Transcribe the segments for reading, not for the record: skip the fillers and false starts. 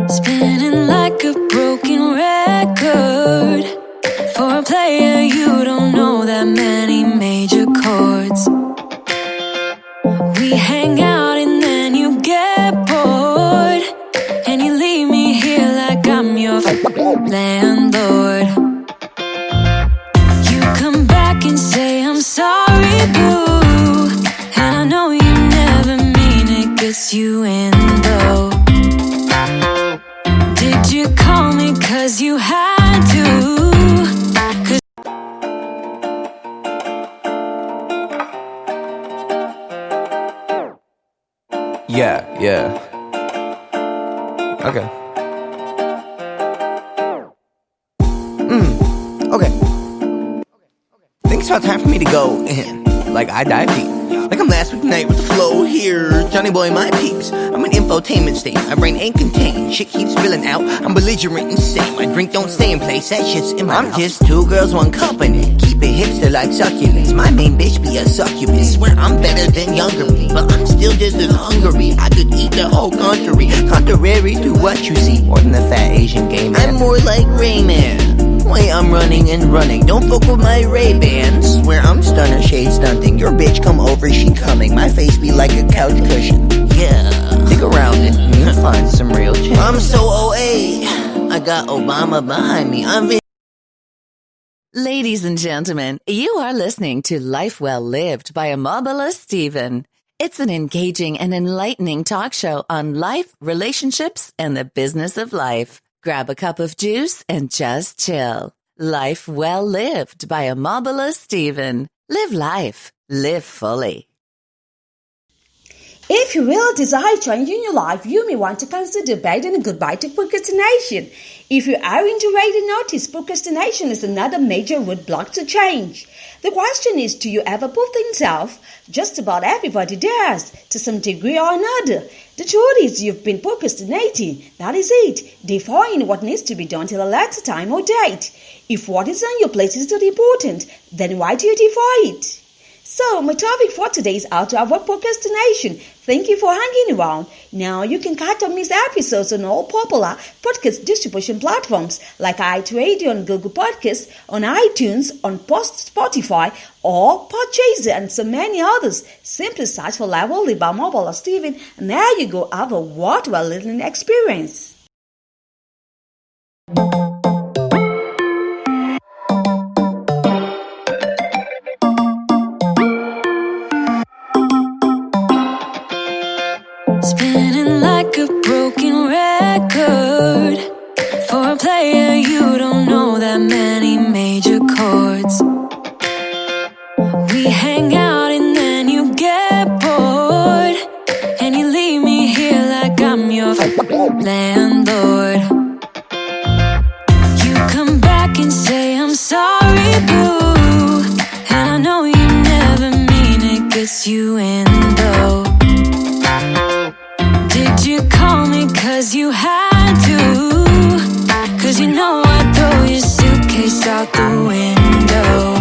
Spinning like a broken record. For a player, you don't know that many major chords. We hang out and then you get bored, and you leave me here like I'm your landlord. You come back and say I'm sorry, boo, and I know you never mean it, gets you in though. Did you call me 'cause you had to? Yeah. Okay. Okay. Think it's about time for me to go in. Like I dive deep. Like I'm last week night with the flow here. Johnny boy, my peeps. I'm an infotainment state. My brain ain't contained. Shit keeps spilling out. I'm belligerent insane. My drink don't stay in place. That shit's in my mouth. I'm just two girls, one company. Keep it hipster like succulents. My main bitch be a succubus. Swear I'm better than younger me, but I'm still just as hungry. I could eat the whole country. Contrary to what you see. More than a fat Asian gay man. I'm more like Rayman. Wait, I'm running and running. Don't fuck with my Ray-Bans. Swear I'm stunner, shade stunting. Your bitch come over, she coming. My face be like a couch cushion. Yeah, stick around it and you'll find some real change. I'm so OA. I got Obama behind me. Ladies and gentlemen, you are listening to Life Well Lived by Omobola Stephen. It's an engaging and enlightening talk show on life, relationships, and the business of life. Grab a cup of juice and just chill. Life Well Lived by Omobola Stephen. Live life. Live fully. If you really desire change in your life, you may want to consider bidding goodbye to procrastination. If you aren't already noticed, procrastination is another major roadblock to change. The question is, do you ever put things off? Just about everybody does, to some degree or another. The truth is, you've been procrastinating. That is it. Deferring what needs to be done till a later time or date. If what is on your plate is not important, then why do you defer it? So, my topic for today is how to avoid procrastination. Thank you for hanging around. Now, you can catch up missed episodes on all popular podcast distribution platforms like iTunes, on Google Podcasts, on iTunes, on Spotify, or Podchaser, and so many others. Simply search for Life Well Lived by Omobola Stephen, and there you go, have a worthwhile listening experience. Spinning like a broken record. For a player, you don't know that many major chords. We hang out and then you get bored, and you leave me here like I'm your landlord. You come back and say I'm sorry, boo, and I know you never mean it, gets you in though. Did you call me 'cause you had to? 'Cause you know I'd throw your suitcase out the window.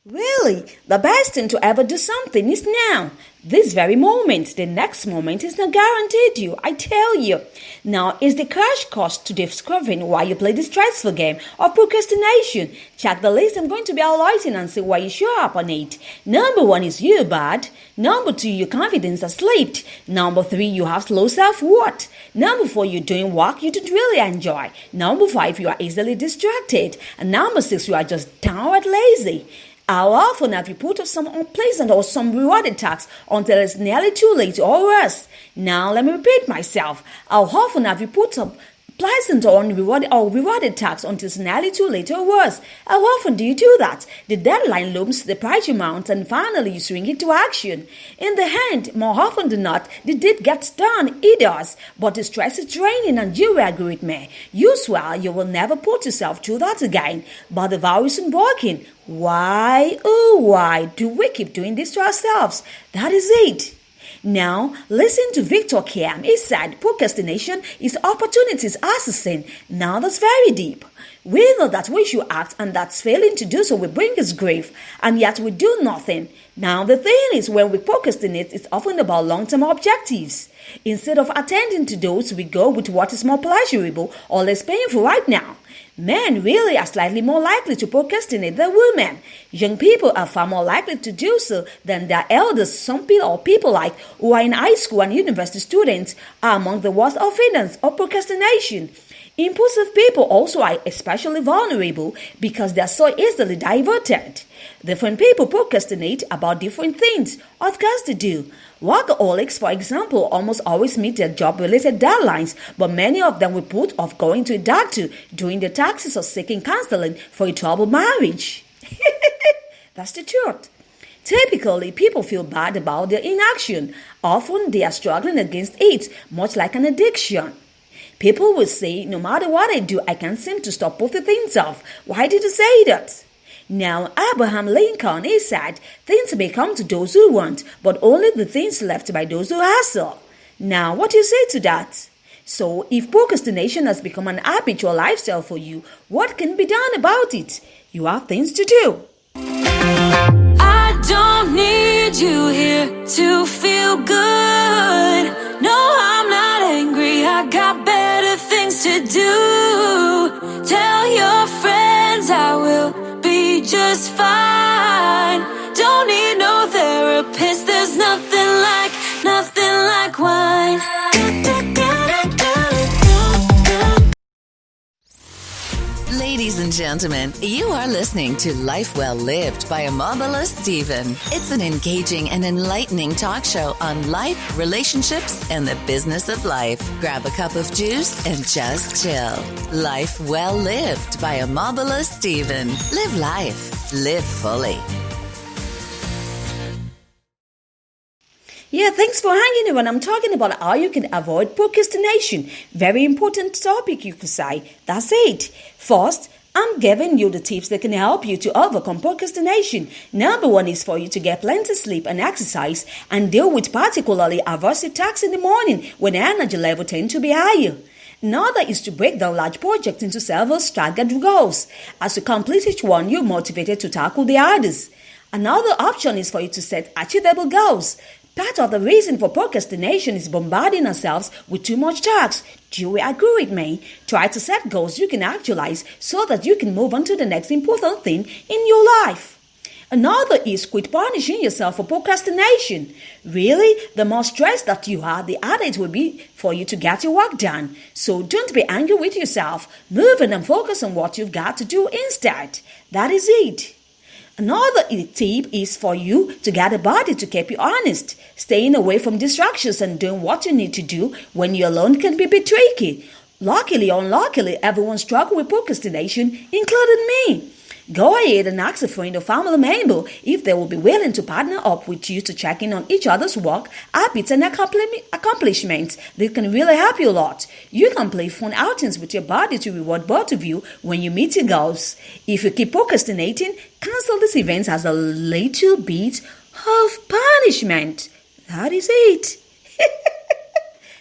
Really, the best thing to ever do something is now. This very moment. The next moment is not guaranteed you, I tell you. Now is the crash course to discovering why you play this stressful game of procrastination. Check the list I'm going to be highlighting and see why you show up on it. Number 1 is you're bad. Number 2, your confidence has slipped. Number 3, you have low self-worth. Number 4, you're doing work you don't really enjoy. Number 5, you are easily distracted. And number 6, you are just downright lazy. How often have you put off some unpleasant or some rewarded tasks until it's nearly too late or worse? Now let me repeat myself. How often have you put up pleasant or rewarded tasks until it's nearly too late or worse? How often do you do that? The deadline looms, the pressure mounts, and finally you swing into action. In the end, more often than not, the deed gets done, it does, but the stress is draining, and you will agree with me. You swear you will never put yourself through that again, but the vow isn't working. Why, oh why do we keep doing this to ourselves? That is it. Now, listen to Victor Kiam. He said procrastination is opportunity's assassin. Now that's very deep. We know that we should act and that failing to do so will bring us grief, and yet we do nothing. Now the thing is, when we procrastinate, it's often about long-term objectives. Instead of attending to those, we go with what is more pleasurable or less painful right now. Men really are slightly more likely to procrastinate than women. Young people are far more likely to do so than their elders. Some people or people like who are in high school and university students are among the worst offenders of procrastination. Impulsive people also are especially vulnerable because they are so easily diverted. Different people procrastinate about different things or tasks to do. Workaholics, for example, almost always meet their job-related deadlines, but many of them will put off going to a doctor, doing their taxes, or seeking counseling for a troubled marriage. That's the truth. Typically, people feel bad about their inaction. Often, they are struggling against it, much like an addiction. People will say, no matter what I do, I can't seem to stop putting things off. Why did you say that? Now, Abraham Lincoln, he said, things may come to those who want, but only the things left by those who hustle. Now, what do you say to that? So, if procrastination has become an habitual lifestyle for you, what can be done about it? You have things to do. I don't need you here to feel good. No, I'm not angry. I got better things to do. Tell your friends I will be just fine. Don't need no therapist. There's nothing like wine. Ladies and gentlemen, you are listening to Life Well Lived by Omobola Stephen. It's an engaging and enlightening talk show on life, relationships, and the business of life. Grab a cup of juice and just chill. Life Well Lived by Omobola Stephen. Live life. Live fully. Yeah, thanks for hanging around. I'm talking about how you can avoid procrastination. Very important topic, you could say. That's it. First, I'm giving you the tips that can help you to overcome procrastination. Number one is for you to get plenty of sleep and exercise and deal with particularly adverse tasks in the morning when energy level tend to be higher. Another is to break down large projects into several staggered goals. As you complete each one, you're motivated to tackle the others. Another option is for you to set achievable goals. Part of the reason for procrastination is bombarding ourselves with too much tasks. Do you agree with me? Try to set goals you can actualize so that you can move on to the next important thing in your life. Another is quit punishing yourself for procrastination. Really, the more stress that you have, the harder it will be for you to get your work done. So don't be angry with yourself. Move on and focus on what you've got to do instead. That is it. Another tip is for you to get a body to keep you honest. Staying away from distractions and doing what you need to do when you're alone can be a bit tricky. Luckily or unluckily, everyone struggles with procrastination, including me. Go ahead and ask a friend or family member if they will be willing to partner up with you to check in on each other's work, habits, and accomplishments. This can really help you a lot. You can play fun outings with your body to reward both of you when you meet your goals. If you keep procrastinating, cancel these events as a little bit of punishment. That is it.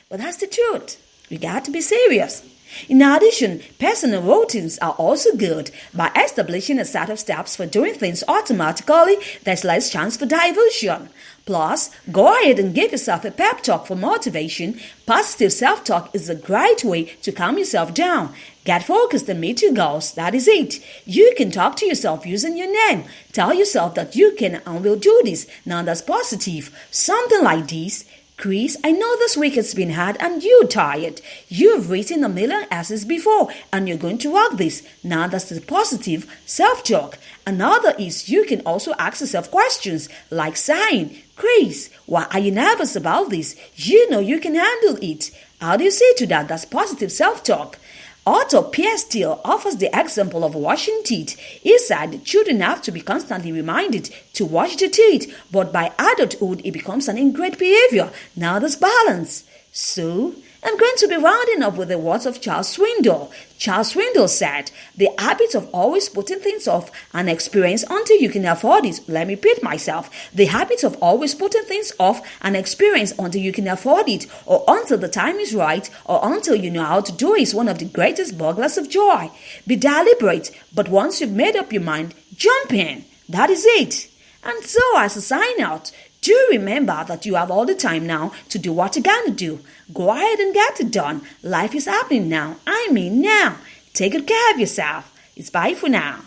But that's the truth. We got to be serious. In addition, personal routines are also good. By establishing a set of steps for doing things automatically, there's less chance for diversion. Plus, go ahead and give yourself a pep talk for motivation. Positive self-talk is a great way to calm yourself down. Get focused and meet your goals. That is it. You can talk to yourself using your name. Tell yourself that you can and will do this. Now that's positive. Something like this. Chris, I know this week has been hard and you're tired. You've written a million essays before and you're going to rock this. Now that's the positive self-talk. Another is you can also ask yourself questions like saying, Chris, why are you nervous about this? You know you can handle it. How do you say to that? That's positive self-talk. Author Pierre Steele offers the example of washing teeth. He said children have to be constantly reminded to wash their teeth, but by adulthood it becomes an ingrained behavior. Now there's balance. So, I'm going to be rounding up with the words of Charles Swindoll. Charles Swindoll said, "The habit of always putting things off an experience until you can afford it." Let me repeat myself. The habit of always putting things off an experience until you can afford it, or until the time is right, or until you know how to do it, is one of the greatest burglars of joy. Be deliberate, but once you've made up your mind, jump in. That is it. And so, as a sign out, do remember that you have all the time now to do what you gotta do. Go ahead and get it done. Life is happening now. I mean now. Take good care of yourself. It's bye for now.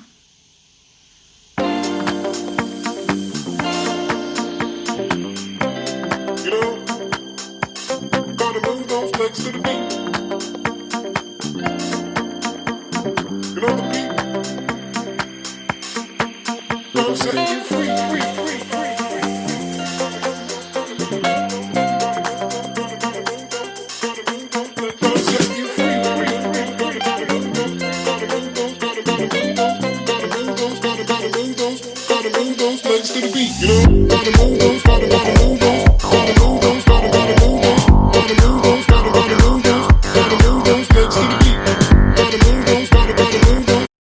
You know, gotta move those legs to the beat. You know the beat gonna set you free, free, free, free, gonna set you free, free, free. Gotta move those legs to the beat. You know, gotta move those, gotta